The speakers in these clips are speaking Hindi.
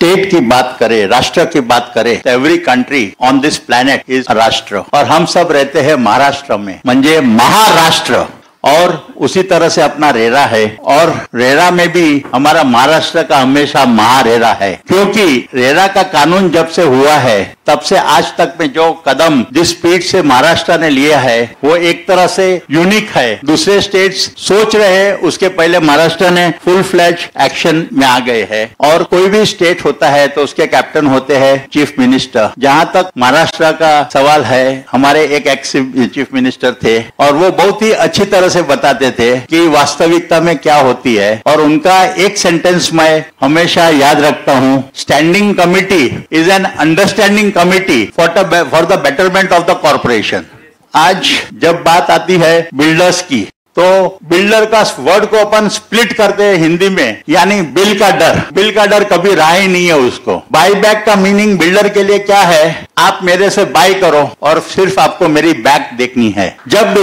स्टेट की बात करें, राष्ट्र की बात करें, तो every country on this planet is राष्ट्र, और हम सब रहते हैं महाराष्ट्र में, म्हणजे महाराष्ट्र। और उसी तरह से अपना रेरा है, और रेरा में भी हमारा महाराष्ट्र का हमेशा महारेरा है, क्योंकि रेरा का कानून जब से हुआ है तब से आज तक में जो कदम जिस स्पीड से महाराष्ट्र ने लिया है वो एक तरह से यूनिक है। दूसरे स्टेट्स सोच रहे हैं, उसके पहले महाराष्ट्र ने फुल फ्लैज एक्शन में आ गए हैं। और कोई भी स्टेट होता है तो उसके कैप्टन होते हैं चीफ मिनिस्टर। जहां तक महाराष्ट्र का सवाल है, हमारे एक एक्स चीफ मिनिस्टर थे और वो बहुत ही अच्छी तरह से बताते थे कि वास्तविकता में क्या होती है, और उनका एक सेंटेंस मैं हमेशा याद रखता हूं, standing committee is an understanding committee for the betterment of the corporation. आज जब बात आती है बिल्डर्स की, तो बिल्डर का वर्ड को अपन स्प्लिट करते हैं हिंदी में, यानी बिल का डर। बिल का डर कभी रहा ही नहीं है उसको। बाई बैक का मीनिंग बिल्डर के लिए क्या है, आप मेरे से बाई करो और सिर्फ आपको मेरी बैक देखनी है। जब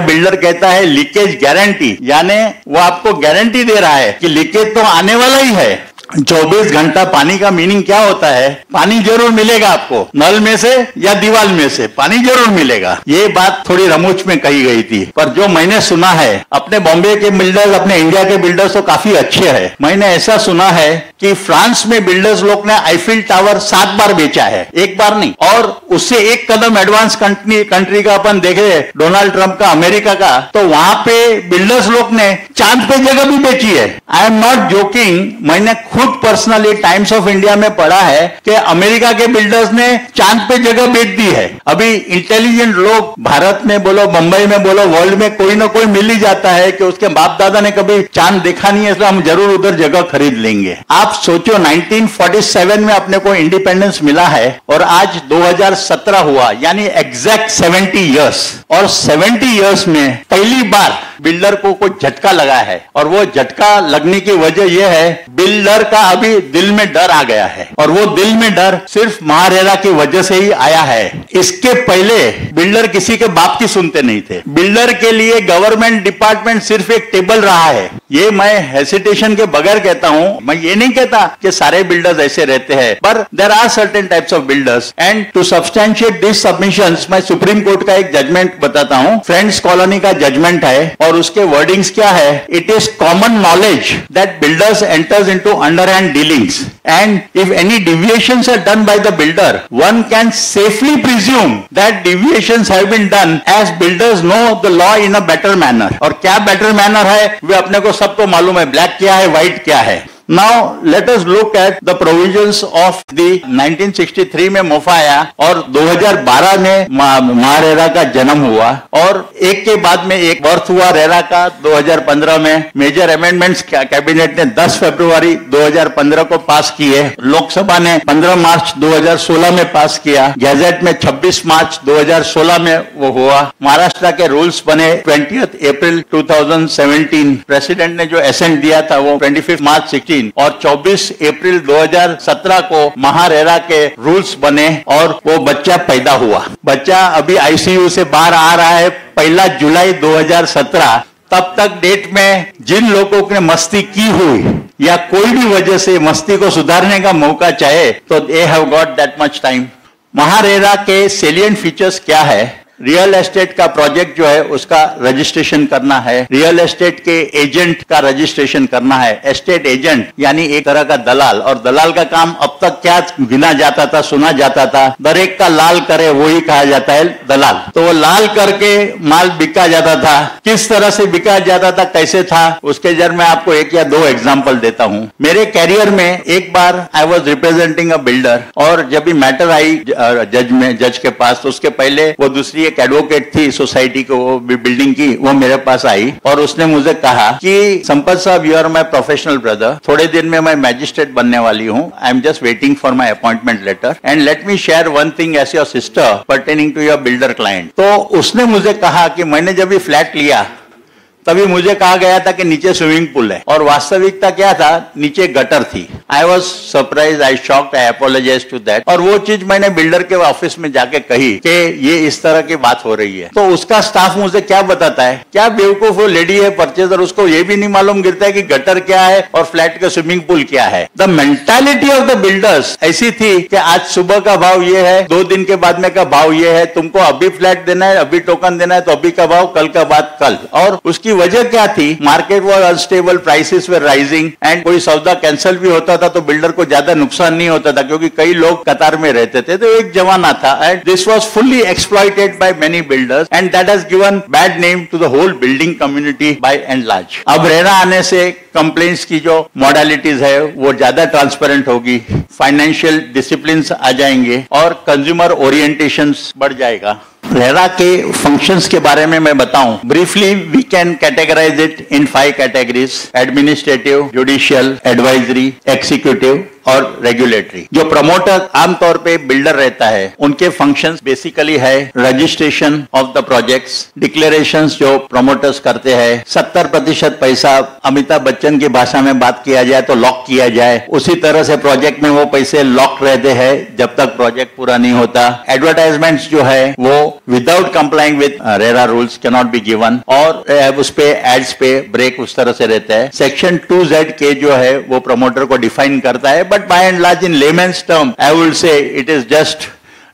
बिल्डर कहता है लीकेज गारंटी, यानी वो आपको गारंटी दे रहा है कि लीकेज तो आने वाला ही है। 24 घंटा पानी का मीनिंग क्या होता है, पानी जरूर मिलेगा आपको, नल में से या दीवार में से पानी जरूर मिलेगा। ये बात थोड़ी रमूच में कही गई थी, पर जो मैंने सुना है, अपने बॉम्बे के बिल्डर्स, अपने इंडिया के बिल्डर्स तो काफी अच्छे हैं। मैंने ऐसा सुना है कि फ्रांस में बिल्डर्स लोग ने आईफिल टावर 7 बार बेचा है, एक बार नहीं। और उससे एक कदम एडवांस कंट्री का अपन देखे, डोनाल्ड ट्रंप का, अमेरिका का, तो वहां पे बिल्डर्स लोग ने चांद पे जगह भी बेची है। आई एम नॉट जोकिंग, मैंने खुद पर्सनली टाइम्स ऑफ इंडिया में पढ़ा है कि अमेरिका के बिल्डर्स ने चांद पे जगह बेच दी है। अभी इंटेलिजेंट लोग भारत में बोलो, मुंबई में बोलो, वर्ल्ड में कोई ना कोई मिल ही जाता है कि उसके बाप दादा ने कभी चांद देखा नहीं है, इसलिए हम जरूर उधर जगह खरीद लेंगे। आप सोचो 1947 में अपने को इंडिपेंडेंस मिला है और आज 2017 हुआ, यानी एग्जैक्ट 70 इयर्स। और 70 इयर्स में पहली बार बिल्डर को कोई झटका लगा है, और वो झटका लगने की वजह यह है, बिल्डर का अभी दिल में डर आ गया है, और वो दिल में डर सिर्फ महारेरा की वजह से ही आया है। इसके पहले बिल्डर किसी के बाप की सुनते नहीं थे। बिल्डर के लिए गवर्नमेंट डिपार्टमेंट सिर्फ एक टेबल रहा है। ये मैं हेसिटेशन के बगैर कहता हूं, मैं ये नहीं कहता कि सारे बिल्डर्स ऐसे रहते हैं, पर there are certain types of builders. And to substantiate this submissions, मैं सुप्रीम कोर्ट का एक जजमेंट बताता हूं, फ्रेंड्स कॉलोनी का जजमेंट है, और उसके वर्डिंग्स क्या है, it is common knowledge that builders enters into underhand dealings, and if any deviations are done by the builder, one can safely presume that deviations have been done as builders know the law in a better manner। और क्या better manner है, वे अपने को सबको मालूम है, ब्लैक क्या है, व्हाइट क्या है। Now let us look at the provisions of the 1963 में मोफा आया और 2012 में महारेरा का जन्म हुआ, और एक के बाद में एक बर्थ हुआ रेरा का 2015 में। मेजर अमेंडमेंट्स कैबिनेट ने 10 फरवरी 2015 को पास किए, लोकसभा ने 15 मार्च 2016 में पास किया, गैजेट में 26 मार्च 2016 में वो हुआ। महाराष्ट्र के रूल्स बने 20 अप्रैल 2017। प्रेसिडेंट ने जो एसेंट दिया था वो 25 मार्च 16, और 24 अप्रैल 2017 को महारेरा के रूल्स बने, और वो बच्चा पैदा हुआ। बच्चा अभी आईसीयू से बाहर आ रहा है 1 जुलाई 2017। तब तक डेट में जिन लोगों ने मस्ती की हुई या कोई भी वजह से मस्ती को सुधारने का मौका चाहे, तो they have got that much time. MahaRERA के सेलिएंट फीचर्स क्या है, रियल एस्टेट का प्रोजेक्ट जो है उसका रजिस्ट्रेशन करना है, रियल एस्टेट के एजेंट का रजिस्ट्रेशन करना है। एस्टेट एजेंट यानी एक तरह का दलाल, और दलाल का काम अब तक क्या गिना जाता था, सुना जाता था, दरेक का लाल करे वही कहा जाता है दलाल। तो वो लाल करके माल बिका जाता था। किस तरह से बिका जाता था, कैसे था, उसके जर मैं आपको 1 या 2 एग्जाम्पल देता हूं। मेरे कैरियर में एक बार I was representing a builder, और जब भी मैटर आई जज के पास, तो उसके पहले वो दूसरी एक एडवोकेट थी सोसाइटी को, वो बिल्डिंग की, वो मेरे पास आई और उसने मुझे कहा कि संपत साहब, you are my professional brother, थोड़े दिन में मैं मैजिस्ट्रेट बनने वाली हूँ, I am just waiting for my appointment letter, and let me share one thing as your sister pertaining to your builder client. तो उसने मुझे कहा कि मैंने जब ये फ्लैट लिया तभी मुझे कहा गया था कि नीचे स्विमिंग पूल है, और वास्तविकता क्या था, नीचे गटर थी। I was surprise, I shocked, I apologise to that. और वो चीज मैंने बिल्डर के ऑफिस में जाके कही कि ये इस तरह की बात हो रही है, तो उसका स्टाफ मुझे क्या बताता है, क्या बेवकूफ वो लेडी है परचेजर, उसको ये भी नहीं मालूम गिरता है कि गटर क्या है और फ्लैट का स्विमिंग पूल क्या है। The mentality of the builders ऐसी थी कि आज सुबह का भाव ये है, 2 दिन के बाद में का भाव ये है, तुमको अभी फ्लैट देना है, अभी टोकन देना है, तो अभी का भाव, कल का बाद कल। और उसकी वजह क्या थी, market was unstable, prices were rising, and कोई सौदा कैंसिल भी होता था तो बिल्डर को ज्यादा नुकसान नहीं होता था, क्योंकि कई लोग कतार में रहते थे। तो एक जमाना था, and this was fully exploited by many builders, and that has given bad name to the whole building community by and large. अब रेरा आने से कंप्लेंट्स की जो मॉडलिटीज है वो ज्यादा ट्रांसपेरेंट होगी, फाइनेंशियल डिसिप्लिन आ जाएंगे और कंज्यूमर ओरिएंटेशन बढ़ जाएगा। रेरा के फंक्शंस के बारे में मैं बताऊं briefly, we can categorise it in 5 categories: administrative, judicial, advisory, executive और रेगुलेटरी। जो प्रमोटर आमतौर पे बिल्डर रहता है, उनके फंक्शंस बेसिकली है registration of the projects, declarations जो प्रमोटर्स करते हैं, 70% पैसा अमिताभ बच्चन की भाषा में बात किया जाए तो लॉक किया जाए, उसी तरह से प्रोजेक्ट में वो पैसे लॉक रहते हैं जब तक प्रोजेक्ट पूरा नहीं होता। एडवर्टाइजमेंट्स जो है वो without complying with RERA rules can not be given, और उस पे एड्स पे ब्रेक उस तरह से रहता है। सेक्शन 2Z जो है वो प्रमोटर को डिफाइन करता है, but by and large in layman's term, I will say it is just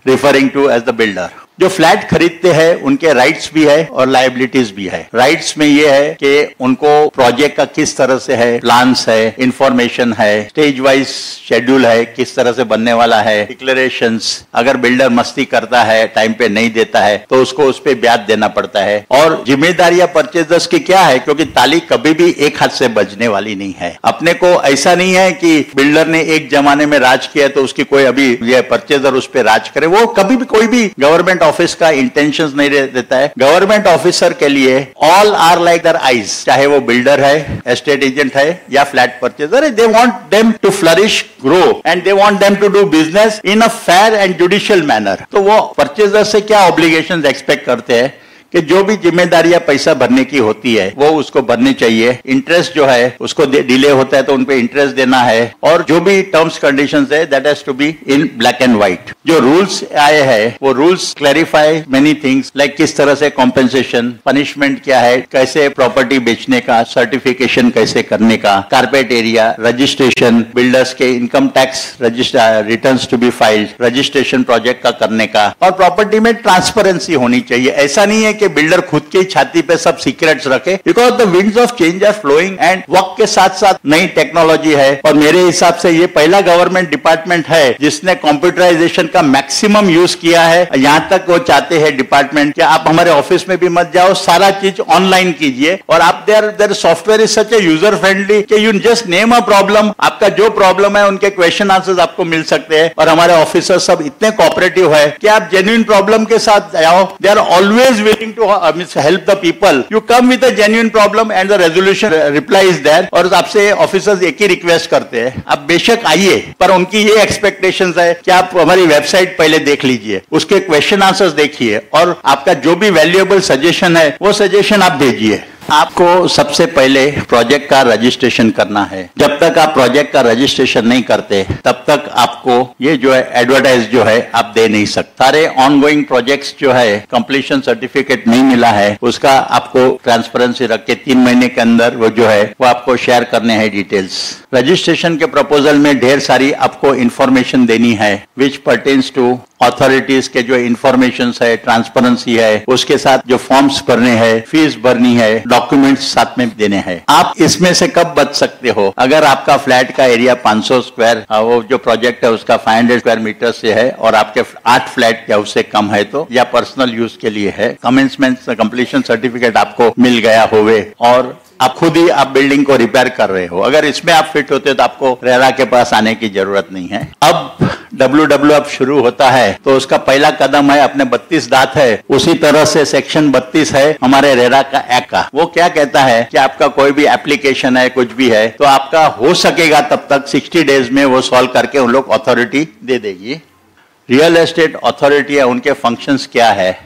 referring to as the builder. जो फ्लैट खरीदते हैं उनके राइट्स भी है और लायबिलिटीज भी है। राइट्स में ये है कि उनको प्रोजेक्ट का किस तरह से है, प्लान्स है, इंफॉर्मेशन है, स्टेज वाइज शेड्यूल है, किस तरह से बनने वाला है, डिक्लेरेशंस, अगर बिल्डर मस्ती करता है, टाइम पे नहीं देता है तो उसको उस पे ब्याज देना पड़ता है। और जिम्मेदारियां परचेजर्स की क्या है, क्योंकि ताली कभी भी एक हाथ से बजने वाली नहीं है। अपने को ऐसा नहीं है कि बिल्डर ने एक जमाने में राज किया तो उसकी कोई अभी ये परचेजर उस पर राज करे, वो कभी भी कोई भी गवर्नमेंट ऑफिस का इंटेंशंस नहीं देता है। गवर्नमेंट ऑफिसर के लिए all are like their eyes, चाहे वो बिल्डर है, एस्टेट एजेंट है या फ्लैट परचेजर है, they want them to flourish, grow, and they want them to do business in a fair and judicial manner. तो वो परचेजर से क्या ऑब्लिगेशंस एक्सपेक्ट करते हैं कि जो भी जिम्मेदारियां पैसा भरने की होती है वो उसको भरनी चाहिए। इंटरेस्ट जो है उसको डिले होता है तो उन पे इंटरेस्ट देना है, और जो भी टर्म्स कंडीशंस है that has to be in black and white. जो रूल्स आए हैं वो rules clarify many things, like किस तरह से कॉम्पेंसेशन, पनिशमेंट क्या है, कैसे प्रॉपर्टी बेचने का, सर्टिफिकेशन कैसे करने का, कारपेट एरिया, रजिस्ट्रेशन, बिल्डर्स के income tax returns to be filed, registration project का करने का, और प्रॉपर्टी में ट्रांसपेरेंसी होनी चाहिए। ऐसा नहीं है कि बिल्डर खुद की छाती पे सब सीक्रेट्स रखे, because the winds of change are flowing, and वक्त के साथ साथ नई टेक्नोलॉजी है। और मेरे हिसाब से ये पहला गवर्नमेंट डिपार्टमेंट है जिसने कंप्यूटराइजेशन का मैक्सिमम यूज किया है। यहां तक वो चाहते हैं डिपार्टमेंट कि आप हमारे ऑफिस में भी मत जाओ, सारा चीज ऑनलाइन कीजिए, और आप there software is such a user friendly कि you just name a problem, आपका जो प्रॉब्लम है उनके क्वेश्चन आंसर्स आपको मिल सकते हैं। और हमारे ऑफिसर सब इतने कोऑपरेटिव है कि आप जेन्युइन प्रॉब्लम के साथ जाओ, they are always willing to help the people. You come with a genuine problem and the resolution reply is there. और आपसे ऑफिसर्स एक ही रिक्वेस्ट करते हैं, आप बेशक आइए, पर उनकी ये एक्सपेक्टेशंस है कि आप हमारी वेबसाइट पहले देख लीजिए, उसके क्वेश्चन आंसर्स देखिए, और आपका जो भी वैल्यूएबल सजेशन है वो सजेशन आप भेजिए। आपको सबसे पहले प्रोजेक्ट का रजिस्ट्रेशन करना है। जब तक आप प्रोजेक्ट का रजिस्ट्रेशन नहीं करते तब तक आपको ये जो है एडवर्टाइज जो है आप दे नहीं सकते। सारे ऑनगोइंग प्रोजेक्ट्स जो है कंप्लीशन सर्टिफिकेट नहीं मिला है उसका आपको ट्रांसपेरेंसी रख के 3 महीने के अंदर वो जो है वो आपको शेयर करने हैं डिटेल्स। रजिस्ट्रेशन के प्रपोजल में ढेर सारी आपको इंफॉर्मेशन देनी है विच पर्टेन्स टू अथॉरिटीज के जो इंफॉर्मेशन है, ट्रांसपेरेंसी है, उसके साथ जो फॉर्म्स भरने हैं, फीस भरनी है, डॉक्यूमेंट्स साथ में देने हैं। आप इसमें से कब बच सकते हो? अगर आपका फ्लैट का एरिया 500 स्क्वायर, वो जो प्रोजेक्ट है उसका 500 स्क्वायर मीटर से है और आपके 8 फ्लैट या उससे कम है तो, या पर्सनल यूज के लिए है, कमेंसमेंट कंप्लीशन सर्टिफिकेट आपको मिल गया होवे और आप खुद ही आप बिल्डिंग को रिपेयर कर रहे हो, अगर इसमें आप फिट होते हो तो आपको रेरा के पास आने की जरूरत नहीं है। अब WW अब शुरू होता है तो उसका पहला कदम है, अपने 32 दांत है, उसी तरह से सेक्शन 32 है हमारे रेरा का एक्ट का। वो क्या कहता है कि आपका कोई भी एप्लीकेशन है, कुछ भी है, तो आपका हो सकेगा तब तक 60 डेज में वो सॉल्व करके उन लोग अथॉरिटी दे देगी। रियल एस्टेट अथॉरिटी है, उनके फंक्शंस क्या है?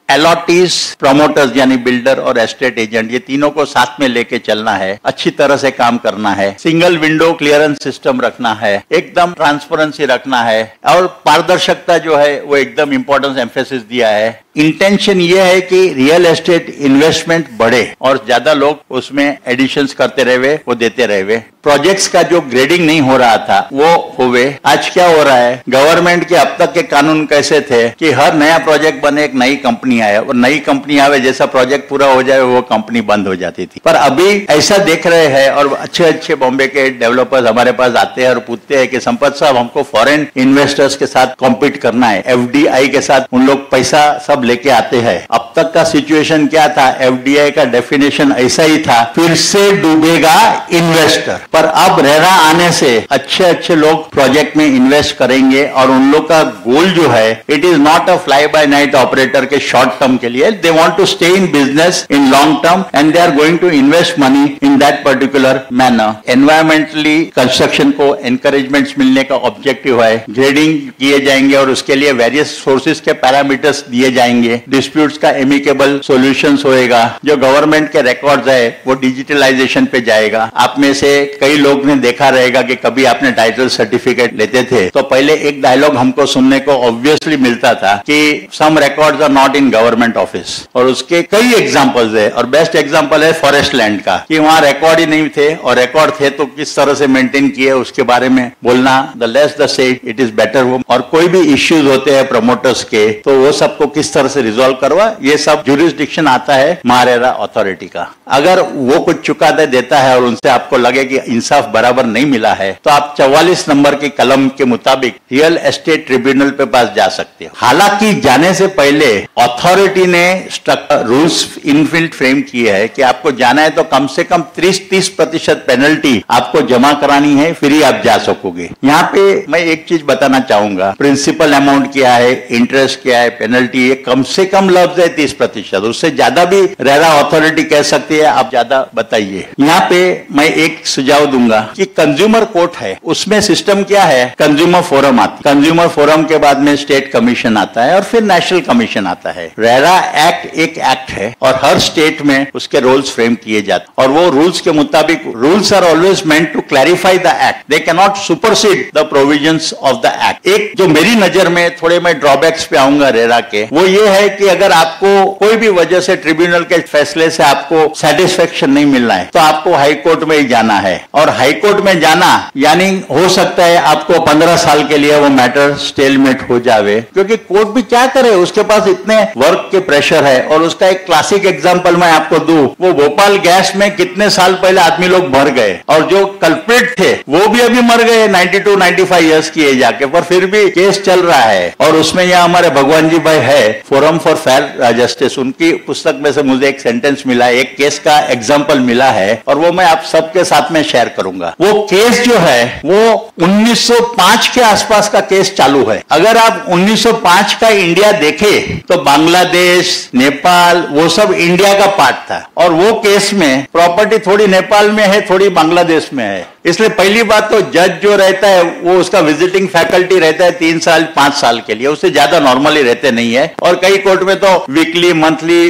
अलॉटीज, प्रमोटर्स यानी बिल्डर और एस्टेट एजेंट, ये तीनों को साथ में लेके चलना है, अच्छी तरह से काम करना है, सिंगल विंडो क्लियरेंस सिस्टम रखना है, एकदम ट्रांसपेरेंसी रखना है और पारदर्शिता जो है वो एकदम इंपॉर्टेंस एम्फेसिस दिया है। इंटेंशन ये है कि रियल एस्टेट इन्वेस्टमेंट बढ़े और ज्यादा लोग उसमें एडिशंस करते रहे, वो देते रहे। प्रोजेक्ट्स का जो ग्रेडिंग नहीं हो रहा था वो हुए। आज क्या हो रहा है, गवर्नमेंट के अब तक के कानून कैसे थे कि हर नया प्रोजेक्ट बने एक नई कंपनी आए और नई कंपनी आवे, जैसा प्रोजेक्ट पूरा हो जाए वो कंपनी बंद हो जाती थी। पर अभी ऐसा देख रहे हैं और अच्छे अच्छे बॉम्बे के डेवलपर्स हमारे पास आते हैं और पूछते हैं कि संपत साहब हमको फॉरेन इन्वेस्टर्स के साथ कॉम्पीट करना है, एफडीआई के साथ उन लोग पैसा सब लेके आते हैं। अब तक का सिचुएशन क्या था, एफडीआई का डेफिनेशन ऐसा ही था, फिर से डूबेगा इन्वेस्टर। पर अब रेरा आने से अच्छे अच्छे लोग प्रोजेक्ट में इन्वेस्ट करेंगे और उन लोग का गोल जो है, it is not a fly by night operator के शॉर्ट टर्म के लिए, they want to stay in business in long term and they are going to invest money in that particular manner. Environmentally construction को एनकरेजमेंट्स मिलने का ऑब्जेक्टिव है, ग्रेडिंग किए जाएंगे और उसके लिए वेरियस सोर्सेज के पैरामीटर्स दिए जाएंगे, डिस्प्यूट्स का एमिकेबल सॉल्यूशंस होएगा, जो गवर्नमेंट के रिकॉर्ड्स है वो डिजिटलाइजेशन पे जाएगा। आप में से कई लोग ने देखा रहेगा कि कभी आपने टाइटल सर्टिफिकेट लेते थे तो पहले एक डायलॉग हमको सुनने को ऑब्वियसली मिलता था कि some records are not in government office, और उसके कई एग्जांपल्स है और बेस्ट एग्जांपल है फॉरेस्ट लैंड का कि वहां रिकॉर्ड ही नहीं थे और रिकॉर्ड थे तो किस तरह से मेंटेन किए उसके बारे में बोलना, the less the said it is better. और कोई भी इश्यूज होते हैं प्रमोटर्स के तो वो सबको किस तरह से रिजॉल्व करवा, ये सब जुरिस्डिक्शन आता है महारेरा अथॉरिटी का। अगर वो कुछ चुकादे देता है और उनसे आपको लगे कि इंसाफ बराबर नहीं मिला है तो आप 44 नंबर की कलम के मुताबिक रियल एस्टेट ट्रिब्यूनल पे पास जा सकते हो। हालांकि जाने से पहले अथॉरिटी ने रूल्स इनबिल्ट फ्रेम किए है कि आपको जाना है तो कम से कम 30% पेनल्टी आपको जमा करानी है, फिर ही आप जा सकोगे। यहाँ पे मैं एक चीज बताना चाहूंगा, प्रिंसिपल अमाउंट क्या है, इंटरेस्ट क्या है, पेनल्टी, ये कम से कम लफ्ज है 30%, उससे ज्यादा भी रेरा अथॉरिटी कह सकती है, आप ज्यादा बताइए। यहाँ पे मैं एक सुझाव दूंगा कि कंज्यूमर कोर्ट है, उसमें सिस्टम क्या है, कंज्यूमर फोरम आता है, कंज्यूमर फोरम के बाद में स्टेट कमीशन आता है और फिर नेशनल कमीशन आता है। रेरा एक्ट एक एक्ट है और हर स्टेट में उसके रूल्स फ्रेम किए जाते हैं और वो रूल्स के मुताबिक, rules are always meant to clarify the act, they can not supersede the provisions of the act. एक जो मेरी नजर में थोड़े मैं ड्रॉबैक्स पे आऊंगा रेरा के, वो ये है कि अगर आपको कोई भी वजह से ट्रिब्यूनल के फैसले से आपको सेटिस्फेक्शन नहीं मिलना है तो आपको हाई कोर्ट में ही जाना है, और हाई कोर्ट में जाना यानी हो सकता है आपको 15 साल के लिए वो मैटर स्टेलमेट हो जावे, क्योंकि कोर्ट भी क्या करे, उसके पास इतने वर्क के प्रेशर है। और उसका एक क्लासिक एग्जांपल मैं आपको दूं, वो भोपाल गैस में कितने साल पहले आदमी लोग मर गए और जो कल्प्रिट थे वो भी अभी मर गए 92-95 ईयर्स की एज आके, पर फिर भी केस चल रहा है। और उसमें यहाँ हमारे भगवान जी भाई है, फोरम फॉर फेयर जस्टिस, उनकी पुस्तक में से मुझे एक सेंटेंस मिला, एक केस का एग्जाम्पल मिला है और वो मैं आप सबके साथ में शेयर करूंगा। वो केस जो है वो 1905 के आसपास का केस चालू है। अगर आप 1905 का इंडिया देखें तो बांग्लादेश, नेपाल, वो सब इंडिया का पार्ट था और वो केस में प्रॉपर्टी थोड़ी नेपाल में है, थोड़ी बांग्लादेश में है। इसलिए पहली बात तो जज जो रहता है वो उसका विजिटिंग फैकल्टी रहता है 3 साल 5 साल के लिए, उससे ज्यादा नॉर्मली रहते नहीं है। और कई कोर्ट में तो वीकली, मंथली,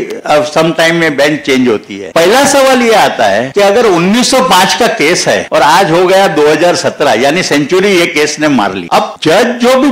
सम टाइम में बेंच चेंज होती है। पहला सवाल ये आता है कि अगर 1905 का केस है और आज हो गया 2017, यानी सेंचुरी ये केस ने मार ली, अब जज जो भी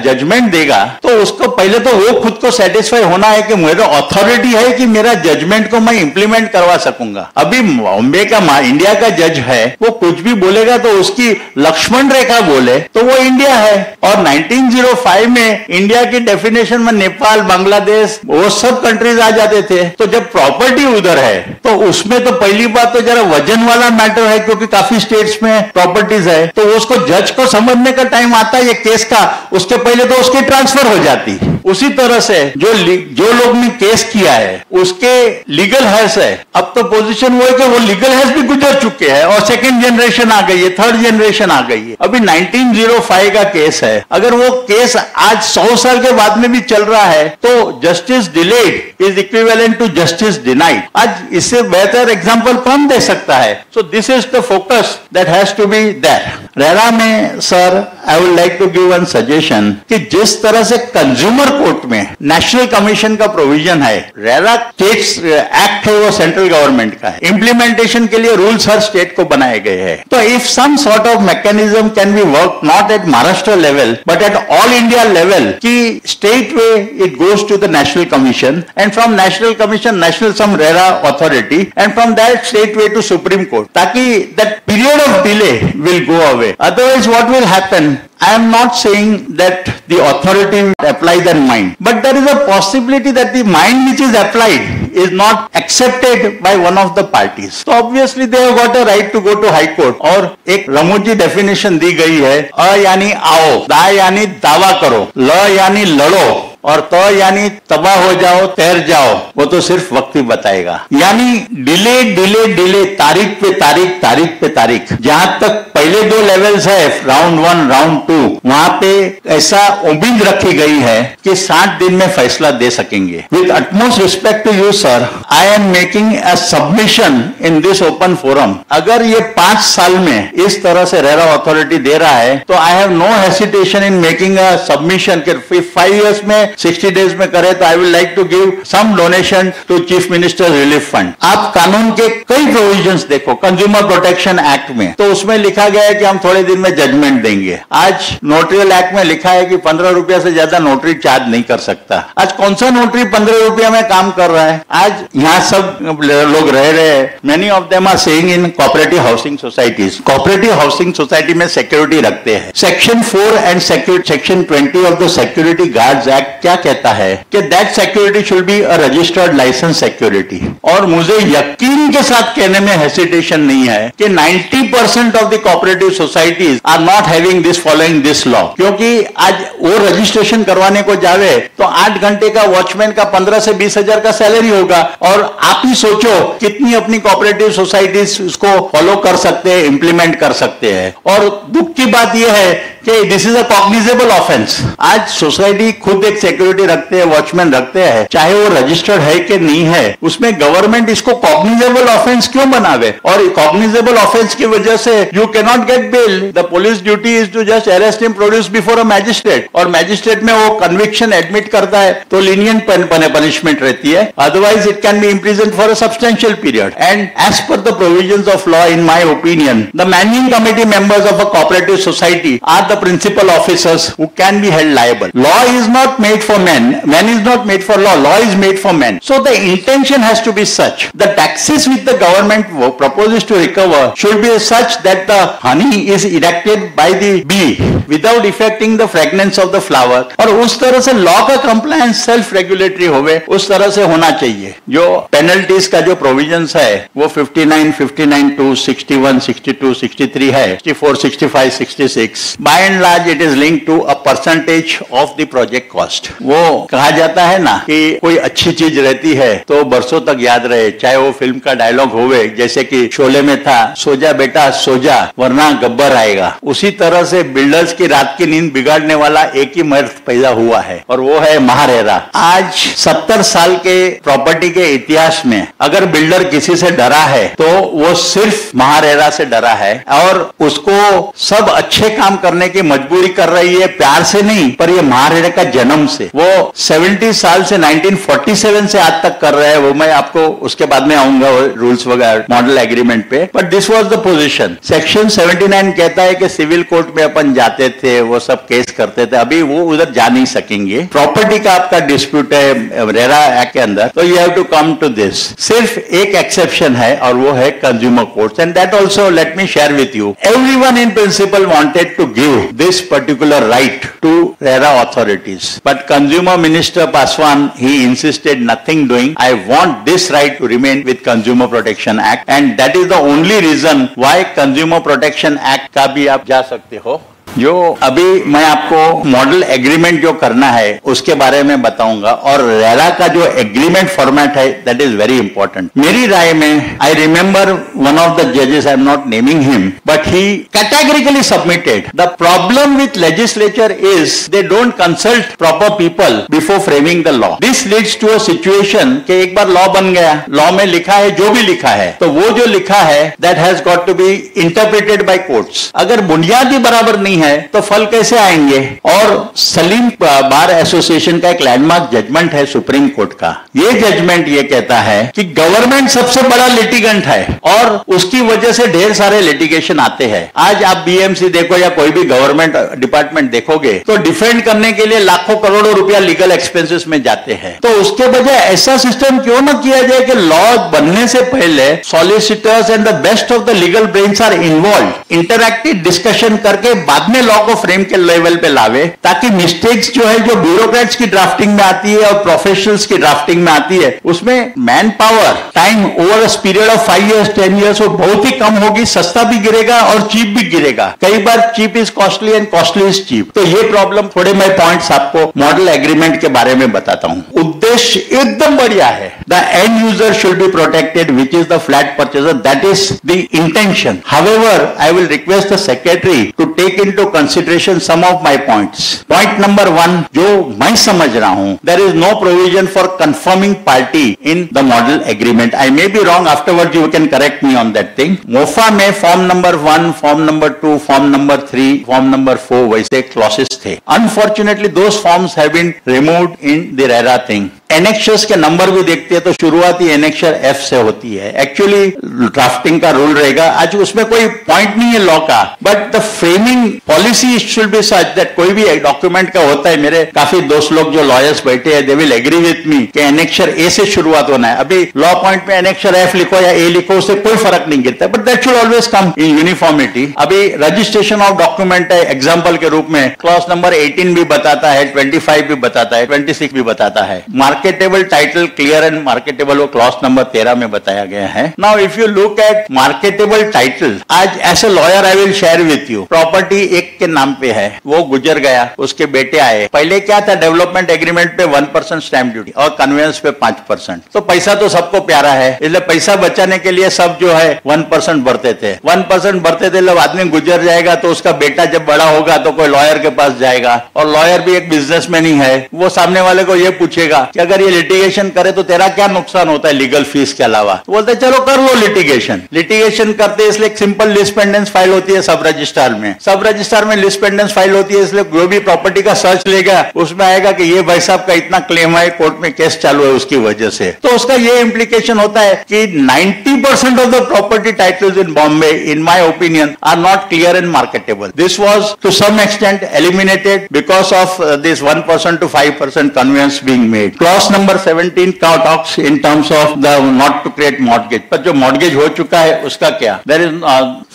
जजमेंट देगा तो उसको पहले तो वो खुद को सेटिस्फाई होना है कि मेरा अथॉरिटी है कि मेरा जजमेंट को मैं इंप्लीमेंट करवा सकूंगा। अभी बॉम्बे का, इंडिया का जज है, वो कुछ भी बोलेगा तो उसकी लक्ष्मण रेखा बोले तो वो इंडिया है। और 1905 में इंडिया की डेफिनेशन में नेपाल, बांग्लादेश, वो सब कंट्रीज आ जाते थे। तो जब प्रॉपर्टी उधर है तो उसमें तो पहली बात तो जरा वजन वाला मैटर है, क्योंकि काफी स्टेट्स में प्रॉपर्टीज है, तो उसको जज को समझने का टाइम आता है ये केस का, उसके पहले तो उसकी ट्रांसफर हो जाती। उसी तरह से जो लोग ने केस किया है उसके लीगल हैज है, अब तो पोजीशन वो है कि वो लीगल हैज भी गुजर चुके हैं और सेकंड जनरेशन आ गई है, थर्ड जनरेशन आ गई है। अभी 1905 का केस है, अगर वो केस आज 100 साल के बाद में भी चल रहा है तो justice delayed is equivalent to justice denied. आज इससे बेहतर एग्जांपल कौन दे सकता है? So this is the focus that has to be there. RERA में sir I would like to give one suggestion कि जिस तरह से कंज्यूमर कोर्ट में नेशनल कमीशन का प्रोविजन है। रेरा स्टेट एक्ट है, वो सेंट्रल गवर्नमेंट का है। इम्प्लीमेंटेशन के लिए रूल्स हर स्टेट को बनाए गए हैं। तो if some sort of mechanism can be work not at Maharashtra level but at all India level, कि state way it goes to the national commission and from national commission national some RERA authority and from that state way to supreme court, ताकि that period of delay will go away. Otherwise what will happen, I am not saying that the authority will apply their mind, but there is a possibility that the mind which is applied is not accepted by one of the parties. So obviously they have got a right to go to High Court. और एक रमूजी डेफिनेशन दी गई है, अ यानी आओ, दा यानी दावा करो, ल यानी लड़ो, और तो यानी तबाह हो जाओ, तैर जाओ, वो तो सिर्फ वक्त ही बताएगा। यानी डिले डिले डिले, तारीख पे तारीख, तारीख पे तारीख। जहां तक पहले दो लेवल्स है, राउंड 1 राउंड 2, वहां पे ऐसा उम्मीद रखी गई है कि 60 दिन में फैसला दे सकेंगे। With utmost respect to you sir, I am making a submission in this open forum. अगर ये 5 साल में इस तरह से रेरा अथॉरिटी दे रहा है, तो I have no hesitation in making a submission कि 5 years में 60 days में करे, तो I will like to give some donation to chief minister relief fund. आप कानून के कई प्रोविजंस देखो, कंज्यूमर प्रोटेक्शन एक्ट में तो उसमें लिखा गया है कि हम थोड़े दिन में जजमेंट देंगे। आज नोटरियल एक्ट में लिखा है कि 15 रुपया से ज्यादा नोटरी चार्ज नहीं कर सकता। आज कौन सा नोटरी 15 रुपया में काम कर रहा है? आज यहाँ सब लोग रह रहे हैं, many of them are saying in cooperative housing societies. Cooperative housing society में सिक्योरिटी रखते हैं। Section 4 and section 20 of the security guards act क्या कहता है कि that security should be a registered license security. और मुझे यकीन के साथ कहने में हेसिटेशन नहीं है कि 90% of the cooperative societies are not having this, following this law. क्योंकि आज वो रजिस्ट्रेशन करवाने को जावे तो 8 घंटे का वॉचमैन का 15 से 20 हजार का सैलरी होगा। और आप ही सोचो कितनी अपनी कोऑपरेटिव सोसाइटीज उसको फॉलो कर सकते हैं, इंप्लीमेंट कर सकते हैं। और दुख की बात यह है कि this is a cognizable offence. आज सोसाइटी खुद एक सिक्योरिटी रखते हैं, वॉचमैन रखते हैं, चाहे वो रजिस्टर्ड है कि नहीं है, उसमें गवर्नमेंट इसको कॉग्निजेबल ऑफेंस क्यों बनावे? और कॉग्निजेबल ऑफेंस की वजह से you can not get bail. The police duty is to just arrest him, produce before a magistrate, और मैजिस्ट्रेट में वो कन्विक्शन एडमिट करता है तो लीनियंट पनिशमेंट रहती है। Otherwise it can be imprison for a substantial period. And as per the provisions of law, in my opinion, the managing committee members of a cooperative society are the principal officers who can be held liable. Law is not made for men. Man is not made for law. Law is made for men. So the intention has to be such. The taxes which the government proposes to recover should be such that the honey is erected by the bee without affecting the fragrance of the flower. और उस तरह से law का compliance self regulatory होवे, उस तरह से होना चाहिए। जो penalties का जो provisions है वो 59, 59(2), 61, 62, 63 है, 64, 65, 66। By and large it is linked to a percentage of the project cost. वो कहा जाता है ना कि कोई अच्छी चीज रहती है तो बरसों तक याद रहे, चाहे वो फिल्म का डायलॉग होवे, जैसे कि शोले में था, सो जा बेटा सो जा वरना गब्बर आएगा। उसी तरह से बिल्डर्स की रात की नींद बिगाड़ने वाला एक ही मर्द पैदा हुआ है और वो है महारेरा। आज 70 साल के प्रॉपर्टी के इतिहास में अगर बिल्डर किसी से डरा है तो वो सिर्फ महारेरा से डरा है, और उसको सब अच्छे काम करने की मजबूरी कर रही है, प्यार से नहीं, पर ये महारेरा का जन्म से। वो 70 साल से 1947 से आज तक कर रहे हैं। वो मैं आपको उसके बाद में आऊंगा रूल्स वगैरह मॉडल एग्रीमेंट पे। But this was the position. Section 79 कहता है कि सिविल कोर्ट में अपन जाते थे, वो सब केस करते थे, अभी वो उधर जा नहीं सकेंगे। प्रॉपर्टी का आपका डिस्प्यूट है रेरा एक्ट के अंदर, तो you have to come to this. सिर्फ एक एक्सेप्शन है और वो है consumer courts, and that also let me share with you. Everyone in principle wanted to give this particular right to RERA authorities, but Consumer Minister Paswan, he insisted nothing doing. I want this right to remain with Consumer Protection Act, and that is the only reason why Consumer Protection Act का भी आप जा सकते हो। जो अभी मैं आपको मॉडल एग्रीमेंट जो करना है उसके बारे में बताऊंगा, और रेरा का जो एग्रीमेंट फॉर्मेट है दैट इज वेरी इंपॉर्टेंट। मेरी राय में I remember one of the जजेस, I am not naming him, but he categorically submitted the problem with legislature is they don't consult proper people before framing the law. This leads to a situation कि एक बार लॉ बन गया, लॉ में लिखा है जो भी लिखा है, तो वो जो लिखा है that has got to be interpreted by courts. अगर बुनियाद ही बराबर नहीं है है तो फल कैसे आएंगे? और सलीम बार एसोसिएशन का एक लैंडमार्क जजमेंट है सुप्रीम कोर्ट का। ये जजमेंट ये कहता है कि गवर्नमेंट सबसे बड़ा लिटिगेंट है और उसकी वजह से ढेर सारे लिटिगेशन आते हैं। आज आप बीएमसी देखो या कोई भी गवर्नमेंट डिपार्टमेंट देखोगे तो डिफेंड करने के लिए लाखों करोड़ों रुपया लीगल एक्सपेंसेस में जाते हैं। तो उसके बजाय ऐसा सिस्टम क्यों ना किया जाए कि लॉ बनने से पहले solicitors and the best of the legal brains are involve, interactive discussion करके बाद में लॉ को फ्रेम के लेवल पे लावे, ताकि मिस्टेक्स जो है जो ब्यूरोक्रेट्स की ड्राफ्टिंग में आती है और प्रोफेशनल्स की ड्राफ्टिंग में आती है उसमें man power time over a period of 5 years 10 years वो बहुत ही कम होगी, सस्ता भी गिरेगा और चीप भी गिरेगा। कई बार cheap is costly and costly is cheap. तो ये प्रॉब्लम थोड़े मैं पॉइंट्स आपको मॉडल एग्रीमेंट के बारे में बताता हूं। उद्देश्य एकदम बढ़िया है, the end user should be protected which is the flat purchaser, that is the intention. However I will request the secretary to take into consideration some of my points. Point number 1 जो मैं समझ रहा हूं, there is no provision for conforming party in the model agreement. I may be wrong, afterward you can correct me on that thing. MOFA में form number 1, form number 2, form number 3, form number 4 वैसे क्लॉसेस थे। Unfortunately those forms have been removed in the RERA thing. Annexures के नंबर भी देखते हैं तो शुरुआती एनेक्शर F से होती है। एक्चुअली ड्राफ्टिंग का रूल रहेगा, आज उसमें कोई पॉइंट नहीं है लॉ का, but the framing policy should be such that कोई भी डॉक्यूमेंट का होता है। मेरे काफी दोस्त लोग जो लॉयर्स बैठे हैं they will agree with me कि एनेक्शर A से शुरुआत होना है। अभी लॉ पॉइंट में एनेक्शर F लिखो या A लिखो उससे कोई फर्क नहीं गिरता, but that should always come in uniformity. अभी रजिस्ट्रेशन ऑफ डॉक्यूमेंट है एग्जाम्पल के रूप में क्लॉज नंबर 18 भी बताता है, 25 भी बताता है, 26 भी बताता है। Marketable title clear and marketable वो क्लॉज नंबर 13 में बताया गया है। Now if you look at marketable title, आज as a lawyer I will share with you, property एक के नाम पे है, वो गुजर गया, उसके बेटे आए। पहले क्या था, डेवलपमेंट एग्रीमेंट पे 1% स्टैंप ड्यूटी और कन्वेंस पे 5%। तो पैसा तो सबको प्यारा है, इसलिए पैसा बचाने के लिए सब जो है 1% भरते थे। 1% भरते थे, जब आदमी गुजर जाएगा तो उसका बेटा जब बड़ा होगा तो कोई लॉयर के पास जाएगा, और लॉयर भी एक बिजनेसमैन ही है, वो सामने वाले को ये पूछेगा कि अगर ये लिटिगेशन करे तो तेरा क्या नुकसान होता है लीगल फीस के अलावा। तो बोलते चलो कर लो लिटिगेशन करते, इसलिए एक सिंपल लिस्ट पेंडेंस फाइल होती है सब रजिस्ट्रार में। सब रजिस्ट्रार में लिस्ट पेंडेंस फाइल होती है, इसलिए जो भी प्रॉपर्टी का सर्च लेगा उसमें आएगा कि ये भाई साहब का इतना क्लेम है, कोर्ट में केस चालू है उसकी वजह से। तो उसका ये इंप्लीकेशन होता है कि 90% of the property titles in Bombay in my opinion are not clear and marketable. This was to some extent eliminated because of this 1% to 5% conveyance being made. Clause number 17 talks in terms of the not to create mortgage. पर जो mortgage हो चुका है उसका क्या? There is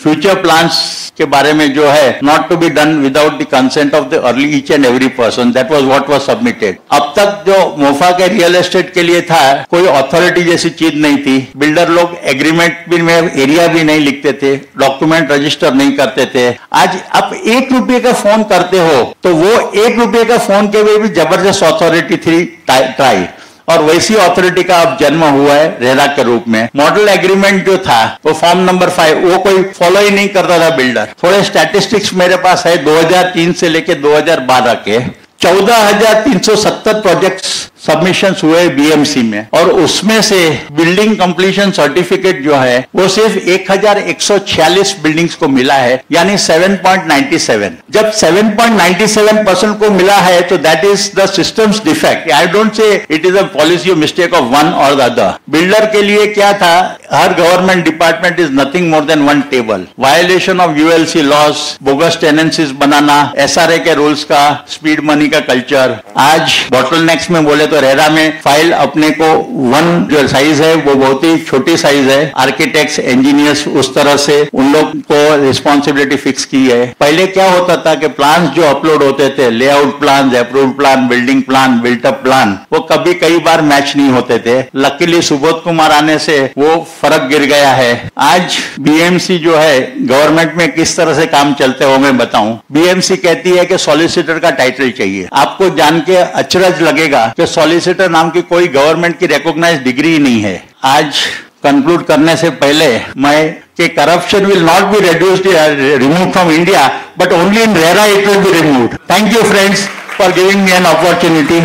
future plans के बारे में जो है not to be done without the consent of the each and every person. That was what was submitted. अब तक जो मोफा के रियल एस्टेट के लिए था कोई अथॉरिटी जैसी चीज नहीं थी। बिल्डर लोग एग्रीमेंट भी में एरिया भी नहीं लिखते थे, डॉक्यूमेंट रजिस्टर नहीं करते थे। आज आप 1 रुपये का फोन करते हो तो वो 1 रुपये का फोन के लिए भी जबरदस्त अथॉरिटी थी ट्राई, और वैसी अथॉरिटी का अब जन्म हुआ है रेरा के रूप में। मॉडल एग्रीमेंट जो था वो फॉर्म नंबर 5 वो कोई फॉलो ही नहीं करता था बिल्डर। थोड़े स्टैटिस्टिक्स मेरे पास है, 2003 से लेके 2012 के 14,370 प्रोजेक्ट्स सबमिशंस हुए बीएमसी में, और उसमें से बिल्डिंग कंप्लीशन सर्टिफिकेट जो है वो सिर्फ 1,146 बिल्डिंग्स को मिला है, यानी 7.97। जब 7.97% को मिला है तो that is the systems defect. I don't say it is a policy mistake of one और द अदर। बिल्डर के लिए क्या था, हर government department is nothing more than one table. Violation of ULC laws, bogus tenancies बनाना, एसआरए के रूल्स का, स्पीड मनी का कल्चर। आज बॉटलनेक्स में बोले तो रेरा में फाइल अपने को 1 जो साइज है वो बहुत ही छोटी साइज है। आर्किटेक्ट्स, इंजीनियर्स उस तरह से उन लोग को रिस्पॉन्सिबिलिटी फिक्स की है। पहले क्या होता था कि प्लान जो अपलोड होते थे, layout plan, approved plan, building plan, built up plan, वो कभी कई बार मैच नहीं होते थे। लकीली सुबोध कुमार आने से वो फर्क गिर गया है। आज बीएमसी जो है गवर्नमेंट में किस तरह से काम चलते हो मैं बताऊं। बीएमसी कहती है कि सॉलिसिटर का टाइटल चाहिए। आपको जान के अचरज लगेगा कि सॉलिसिटर नाम की कोई गवर्नमेंट की रिकॉग्नाइज्ड डिग्री नहीं है। आज कंक्लूड करने से पहले मैं कि corruption will not be reduced remove from India, but only in RERA it will be removed. Thank you friends for giving me an opportunity.